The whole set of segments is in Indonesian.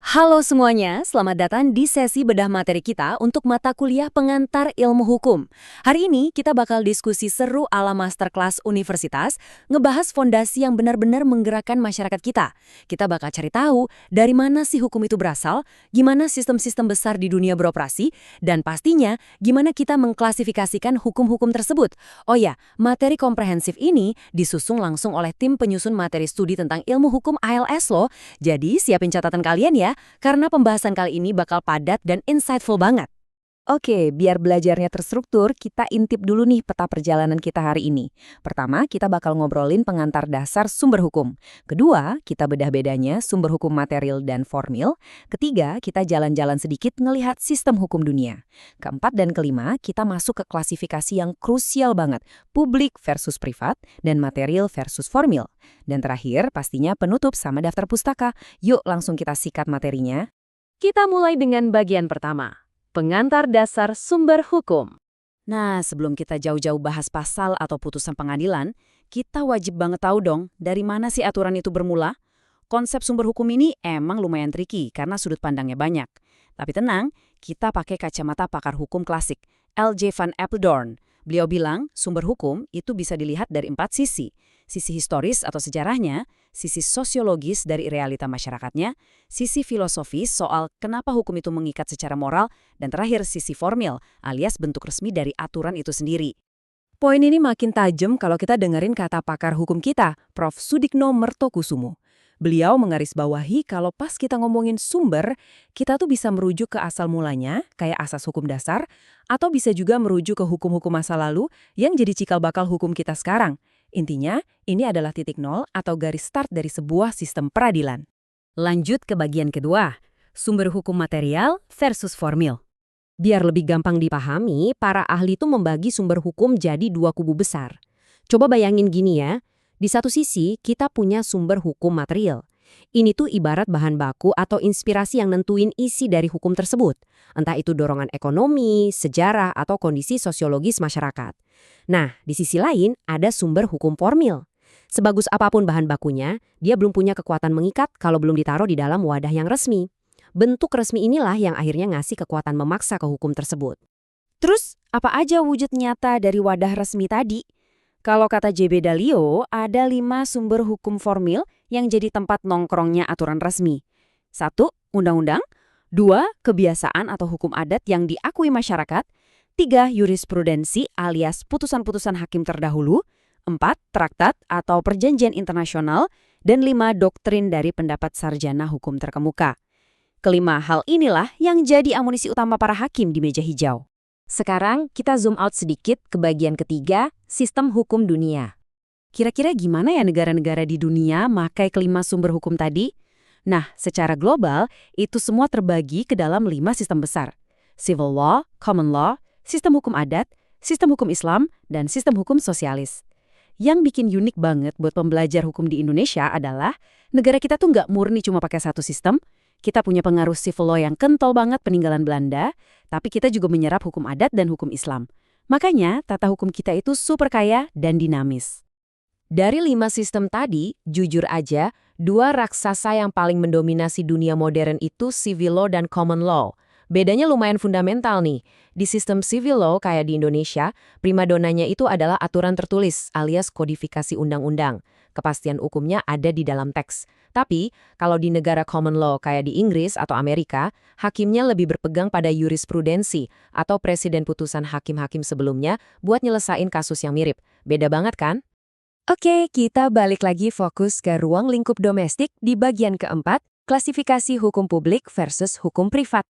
Halo semuanya, selamat datang di sesi bedah materi kita untuk mata kuliah pengantar ilmu hukum. Hari ini kita bakal diskusi seru ala masterclass universitas, ngebahas fondasi yang benar-benar menggerakkan masyarakat kita. Kita bakal cari tahu dari mana sih hukum itu berasal, gimana sistem-sistem besar di dunia beroperasi, dan pastinya gimana kita mengklasifikasikan hukum-hukum tersebut. Oh ya, materi komprehensif ini disusung langsung oleh tim penyusun materi studi tentang ilmu hukum ALS loh. Jadi siapin catatan kalian ya, karena pembahasan kali ini bakal padat dan insightful banget. Oke, biar belajarnya terstruktur, kita intip dulu nih peta perjalanan kita hari ini. Pertama, kita bakal ngobrolin pengantar dasar sumber hukum. Kedua, kita bedah bedanya sumber hukum material dan formil. Ketiga, kita jalan-jalan sedikit ngelihat sistem hukum dunia. Keempat dan kelima, kita masuk ke klasifikasi yang krusial banget, publik versus privat, dan material versus formil. Dan terakhir, pastinya penutup sama daftar pustaka. Yuk langsung kita sikat materinya. Kita mulai dengan bagian pertama. Pengantar dasar sumber hukum. Nah, sebelum kita jauh-jauh bahas pasal atau putusan pengadilan, kita wajib banget tahu dong dari mana sih aturan itu bermula. Konsep sumber hukum ini emang lumayan tricky karena sudut pandangnya banyak. Tapi tenang, kita pakai kacamata pakar hukum klasik, L.J. van Apeldoorn. Beliau bilang sumber hukum itu bisa dilihat dari 4 sisi. Sisi historis atau sejarahnya, sisi sosiologis dari realita masyarakatnya, sisi filosofis soal kenapa hukum itu mengikat secara moral, dan terakhir sisi formil alias bentuk resmi dari aturan itu sendiri. Poin ini makin tajam kalau kita dengerin kata pakar hukum kita, Prof. Sudikno Mertokusumo. Beliau menggarisbawahi kalau pas kita ngomongin sumber, kita tuh bisa merujuk ke asal mulanya, kayak asas hukum dasar, atau bisa juga merujuk ke hukum-hukum masa lalu yang jadi cikal bakal hukum kita sekarang. Intinya, ini adalah titik nol atau garis start dari sebuah sistem peradilan. Lanjut ke bagian kedua, sumber hukum material versus formil. Biar lebih gampang dipahami, para ahli itu membagi sumber hukum jadi 2 kubu besar. Coba bayangin gini ya, di satu sisi kita punya sumber hukum material. Ini tuh ibarat bahan baku atau inspirasi yang nentuin isi dari hukum tersebut. Entah itu dorongan ekonomi, sejarah, atau kondisi sosiologis masyarakat. Nah, di sisi lain ada sumber hukum formil. Sebagus apapun bahan bakunya, dia belum punya kekuatan mengikat kalau belum ditaruh di dalam wadah yang resmi. Bentuk resmi inilah yang akhirnya ngasih kekuatan memaksa ke hukum tersebut. Terus, apa aja wujud nyata dari wadah resmi tadi? Kalau kata JB Dalio, ada 5 sumber hukum formil yang jadi tempat nongkrongnya aturan resmi. 1. Undang-undang. 2. Kebiasaan atau hukum adat yang diakui masyarakat. 3. Jurisprudensi alias putusan-putusan hakim terdahulu. 4. Traktat atau perjanjian internasional. Dan 5. Doktrin dari pendapat sarjana hukum terkemuka. Kelima hal inilah yang jadi amunisi utama para hakim di meja hijau. Sekarang kita zoom out sedikit ke bagian ketiga, sistem hukum dunia. Kira-kira gimana ya negara-negara di dunia makai kelima sumber hukum tadi? Nah, secara global, itu semua terbagi ke dalam 5 sistem besar. Civil law, common law, sistem hukum adat, sistem hukum Islam, dan sistem hukum sosialis. Yang bikin unik banget buat pembelajar hukum di Indonesia adalah negara kita tuh nggak murni cuma pakai satu sistem. Kita punya pengaruh civil law yang kental banget peninggalan Belanda, tapi kita juga menyerap hukum adat dan hukum Islam. Makanya, tata hukum kita itu super kaya dan dinamis. Dari 5 sistem tadi, jujur aja, 2 raksasa yang paling mendominasi dunia modern itu civil law dan common law. Bedanya lumayan fundamental nih. Di sistem civil law kayak di Indonesia, primadonanya itu adalah aturan tertulis alias kodifikasi undang-undang. Kepastian hukumnya ada di dalam teks. Tapi, kalau di negara common law kayak di Inggris atau Amerika, hakimnya lebih berpegang pada jurisprudensi atau presiden putusan hakim-hakim sebelumnya buat nyelesain kasus yang mirip. Beda banget kan? Oke, kita balik lagi fokus ke ruang lingkup domestik di bagian keempat, klasifikasi hukum publik versus hukum privat.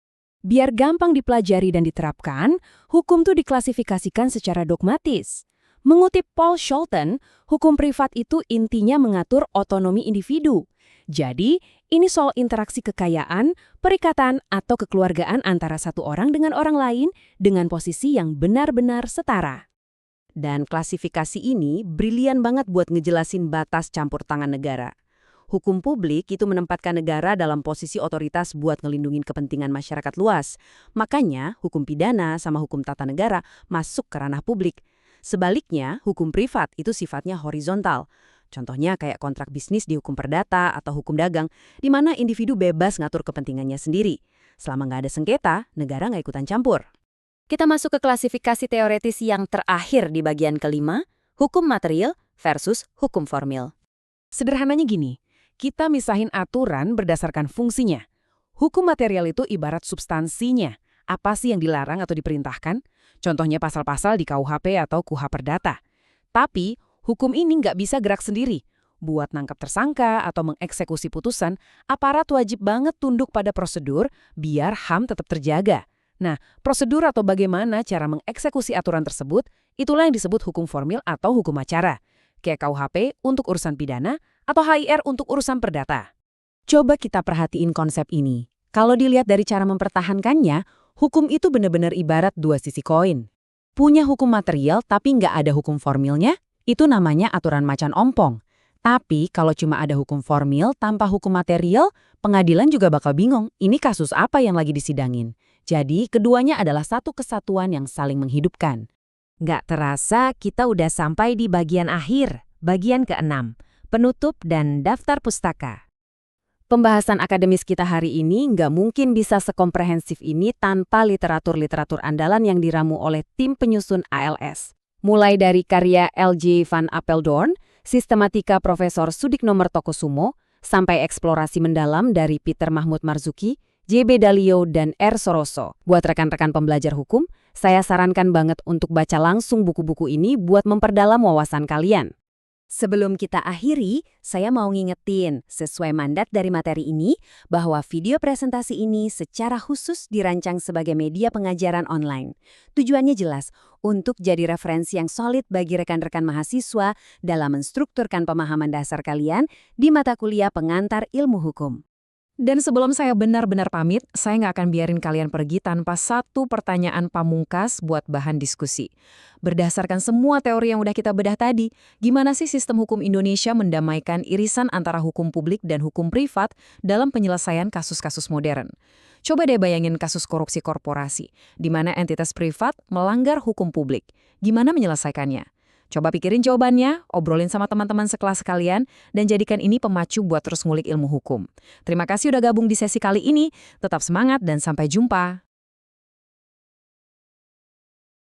Biar gampang dipelajari dan diterapkan, hukum tuh diklasifikasikan secara dogmatis. Mengutip Paul Scholten, hukum privat itu intinya mengatur otonomi individu. Jadi, ini soal interaksi kekayaan, perikatan, atau kekeluargaan antara satu orang dengan orang lain dengan posisi yang benar-benar setara. Dan klasifikasi ini brilian banget buat ngejelasin batas campur tangan negara. Hukum publik itu menempatkan negara dalam posisi otoritas buat ngelindungin kepentingan masyarakat luas. Makanya, hukum pidana sama hukum tata negara masuk ke ranah publik. Sebaliknya, hukum privat itu sifatnya horizontal. Contohnya kayak kontrak bisnis di hukum perdata atau hukum dagang, di mana individu bebas ngatur kepentingannya sendiri. Selama nggak ada sengketa, negara nggak ikutan campur. Kita masuk ke klasifikasi teoretis yang terakhir di bagian kelima, hukum material versus hukum formil. Sederhananya gini, kita misahin aturan berdasarkan fungsinya. Hukum material itu ibarat substansinya. Apa sih yang dilarang atau diperintahkan? Contohnya pasal-pasal di KUHP atau KUH Perdata. Tapi, hukum ini nggak bisa gerak sendiri. Buat nangkap tersangka atau mengeksekusi putusan, aparat wajib banget tunduk pada prosedur biar HAM tetap terjaga. Nah, prosedur atau bagaimana cara mengeksekusi aturan tersebut, itulah yang disebut hukum formil atau hukum acara. Kayak KUHP untuk urusan pidana atau HIR untuk urusan perdata. Coba kita perhatiin konsep ini. Kalau dilihat dari cara mempertahankannya, hukum itu benar-benar ibarat dua sisi koin. Punya hukum material tapi nggak ada hukum formilnya, itu namanya aturan macan ompong. Tapi kalau cuma ada hukum formil tanpa hukum material, pengadilan juga bakal bingung, ini kasus apa yang lagi disidangin. Jadi keduanya adalah satu kesatuan yang saling menghidupkan. Nggak terasa kita udah sampai di bagian akhir, bagian ke-6, penutup dan daftar pustaka. Pembahasan akademis kita hari ini nggak mungkin bisa sekomprehensif ini tanpa literatur-literatur andalan yang diramu oleh tim penyusun ALS. Mulai dari karya L.J. van Apeldoorn, sistematika Profesor Sudikno Mertokusumo, sampai eksplorasi mendalam dari Peter Mahmud Marzuki, J.B. Dalio, dan R. Soroso. Buat rekan-rekan pembelajar hukum, saya sarankan banget untuk baca langsung buku-buku ini buat memperdalam wawasan kalian. Sebelum kita akhiri, saya mau ngingetin, sesuai mandat dari materi ini, bahwa video presentasi ini secara khusus dirancang sebagai media pengajaran online. Tujuannya jelas, untuk jadi referensi yang solid bagi rekan-rekan mahasiswa dalam menstrukturkan pemahaman dasar kalian di mata kuliah pengantar ilmu hukum. Dan sebelum saya benar-benar pamit, saya nggak akan biarin kalian pergi tanpa satu pertanyaan pamungkas buat bahan diskusi. Berdasarkan semua teori yang udah kita bedah tadi, gimana sih sistem hukum Indonesia mendamaikan irisan antara hukum publik dan hukum privat dalam penyelesaian kasus-kasus modern? Coba deh bayangin kasus korupsi korporasi, di mana entitas privat melanggar hukum publik. Gimana menyelesaikannya? Coba pikirin jawabannya, obrolin sama teman-teman sekelas kalian, dan jadikan ini pemacu buat terus ngulik ilmu hukum. Terima kasih udah gabung di sesi kali ini, tetap semangat dan sampai jumpa.